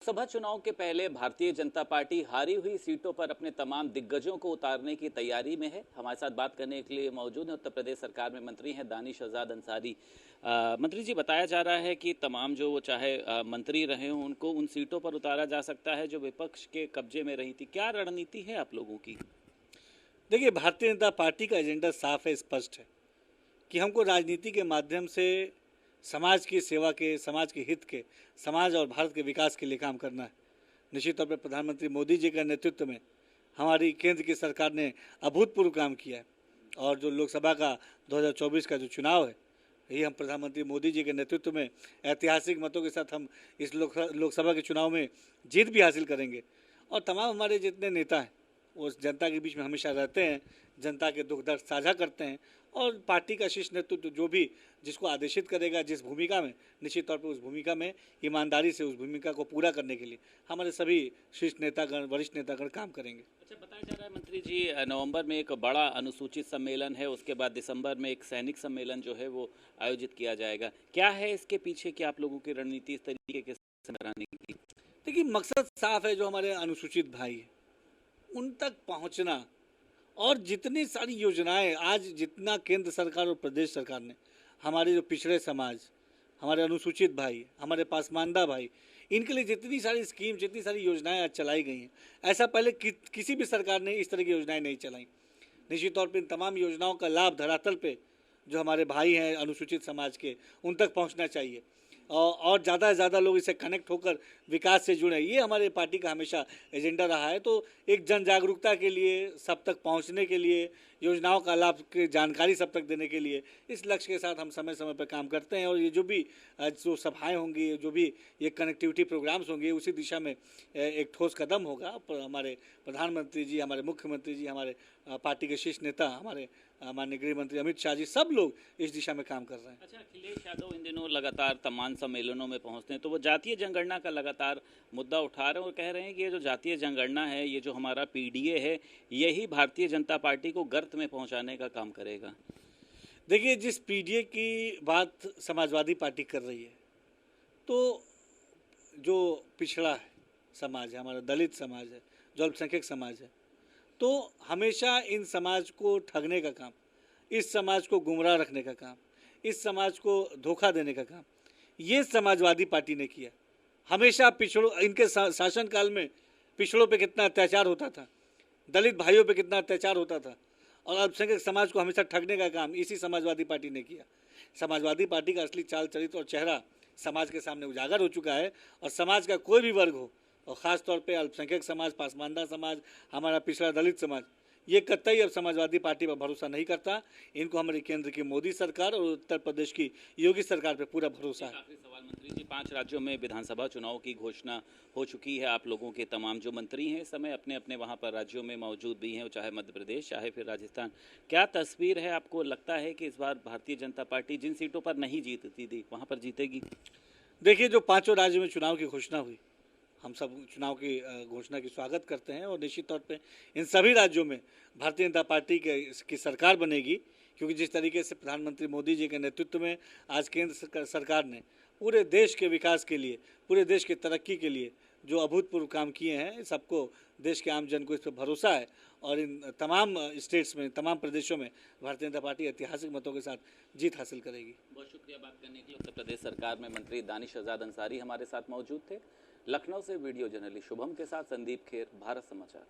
लोकसभा चुनाव के पहले भारतीय जनता पार्टी हारी हुई सीटों पर अपने तमाम दिग्गजों को उतारने की तैयारी में है। हमारे साथ बात करने के लिए मौजूद हैं उत्तर प्रदेश सरकार में मंत्री हैं दानिश आज़ाद अंसारी। मंत्री जी, बताया जा रहा है कि तमाम जो वो चाहे मंत्री रहे हों उनको उन सीटों पर उतारा जा सकता है जो विपक्ष के कब्जे में रही थी। क्या रणनीति है आप लोगों की? देखिए, भारतीय जनता पार्टी का एजेंडा साफ है, स्पष्ट है कि हमको राजनीति के माध्यम से समाज की सेवा के, समाज के हित के, समाज और भारत के विकास के लिए काम करना है। निश्चित तौर पर प्रधानमंत्री मोदी जी के नेतृत्व में हमारी केंद्र की सरकार ने अभूतपूर्व काम किया है और जो लोकसभा का 2024 का जो चुनाव है, ये हम प्रधानमंत्री मोदी जी के नेतृत्व में ऐतिहासिक मतों के साथ हम इस लोकसभा के चुनाव में जीत भी हासिल करेंगे। और तमाम हमारे जितने नेता हैं वो जनता के बीच में हमेशा रहते हैं, जनता के दुख दर्द साझा करते हैं और पार्टी का शीर्ष नेतृत्व जो भी जिसको आदेशित करेगा जिस भूमिका में, निश्चित तौर पर उस भूमिका में ईमानदारी से उस भूमिका को पूरा करने के लिए हमारे सभी शीर्ष नेतागण, वरिष्ठ नेतागण काम करेंगे। अच्छा, बताया जा रहा है मंत्री जी, नवंबर में एक बड़ा अनुसूचित सम्मेलन है, उसके बाद दिसंबर में एक सैनिक सम्मेलन जो है वो आयोजित किया जाएगा। क्या है इसके पीछे की आप लोगों की रणनीति इस तरीके के कराने की? देखिए, मकसद साफ है। जो हमारे अनुसूचित भाई हैं उन तक पहुंचना और जितनी सारी योजनाएं आज जितना केंद्र सरकार और प्रदेश सरकार ने हमारे जो पिछड़े समाज, हमारे अनुसूचित भाई, हमारे पासमानदा भाई, इनके लिए जितनी सारी स्कीम, जितनी सारी योजनाएं आज चलाई गई हैं, ऐसा पहले किसी भी सरकार ने इस तरह की योजनाएं नहीं चलाई। निश्चित तौर पर इन तमाम योजनाओं का लाभ धरातल पे जो हमारे भाई हैं अनुसूचित समाज के, उन तक पहुंचना चाहिए और ज़्यादा से ज़्यादा लोग इससे कनेक्ट होकर विकास से जुड़े। ये हमारे पार्टी का हमेशा एजेंडा रहा है। तो एक जन जागरूकता के लिए, सब तक पहुंचने के लिए, योजनाओं का लाभ की जानकारी सब तक देने के लिए इस लक्ष्य के साथ हम समय समय पर काम करते हैं। और ये जो भी जो सभाएं होंगी, जो भी ये कनेक्टिविटी प्रोग्राम्स होंगे, उसी दिशा में एक ठोस कदम होगा। हमारे प्रधानमंत्री जी, हमारे मुख्यमंत्री जी, हमारे पार्टी के शीर्ष नेता, हमारे माननीय गृह मंत्री अमित शाह जी, सब लोग इस दिशा में काम कर रहे हैं। अच्छा, अखिलेश यादव इन दिनों लगातार तमाम सम्मेलनों में पहुंचते हैं, तो वो जातीय जनगणना का लगातार मुद्दा उठा रहे हैं और कह रहे हैं कि ये जो जातीय जनगणना है, ये जो हमारा पीडीए है, यही भारतीय जनता पार्टी को गर्त में पहुंचाने का काम करेगा। देखिए, जिस पीडीए की बात समाजवादी पार्टी कर रही है, तो जो पिछड़ा है समाज है, हमारा दलित समाज है, जो अल्पसंख्यक समाज है, तो हमेशा इन समाज को ठगने का काम, इस समाज को गुमराह रखने का काम, इस समाज को धोखा देने का काम ये समाजवादी पार्टी ने किया। हमेशा पिछड़ों, इनके शासनकाल में पिछड़ों पे कितना अत्याचार होता था, दलित भाइयों पे कितना अत्याचार होता था और अल्पसंख्यक समाज को हमेशा ठगने का काम इसी समाजवादी पार्टी ने किया। समाजवादी पार्टी का असली चाल चरित्र और चेहरा समाज के सामने उजागर हो चुका है और समाज का कोई भी वर्ग हो, और ख़ास तौर पे अल्पसंख्यक समाज, पासमानदा समाज, हमारा पिछड़ा दलित समाज, ये कतई अब समाजवादी पार्टी पर भरोसा नहीं करता। इनको हमारी केंद्र की मोदी सरकार और उत्तर प्रदेश की योगी सरकार पे पूरा भरोसा है। आखिरी सवाल मंत्री जी, 5 राज्यों में विधानसभा चुनाव की घोषणा हो चुकी है। आप लोगों के तमाम जो मंत्री हैं इस समय अपने अपने वहाँ पर राज्यों में मौजूद भी हैं, चाहे मध्य प्रदेश चाहे फिर राजस्थान। क्या तस्वीर है? आपको लगता है कि इस बार भारतीय जनता पार्टी जिन सीटों पर नहीं जीतती थी वहाँ पर जीतेगी? देखिए, जो 5 राज्यों में चुनाव की घोषणा हुई, हम सब चुनाव की घोषणा की स्वागत करते हैं और निश्चित तौर पे इन सभी राज्यों में भारतीय जनता पार्टी की सरकार बनेगी, क्योंकि जिस तरीके से प्रधानमंत्री मोदी जी के नेतृत्व में आज केंद्र सरकार ने पूरे देश के विकास के लिए, पूरे देश की तरक्की के लिए जो अभूतपूर्व काम किए हैं, सबको, देश के आम जन को इस पर भरोसा है और इन तमाम स्टेट्स में, तमाम प्रदेशों में भारतीय जनता पार्टी ऐतिहासिक मतों के साथ जीत हासिल करेगी। बहुत शुक्रिया बात करने के लिए। उत्तर प्रदेश सरकार में मंत्री दानिश आज़ाद अंसारी हमारे साथ मौजूद थे। लखनऊ से वीडियो जर्नलिस्ट शुभम के साथ संदीप खेर, भारत समाचार।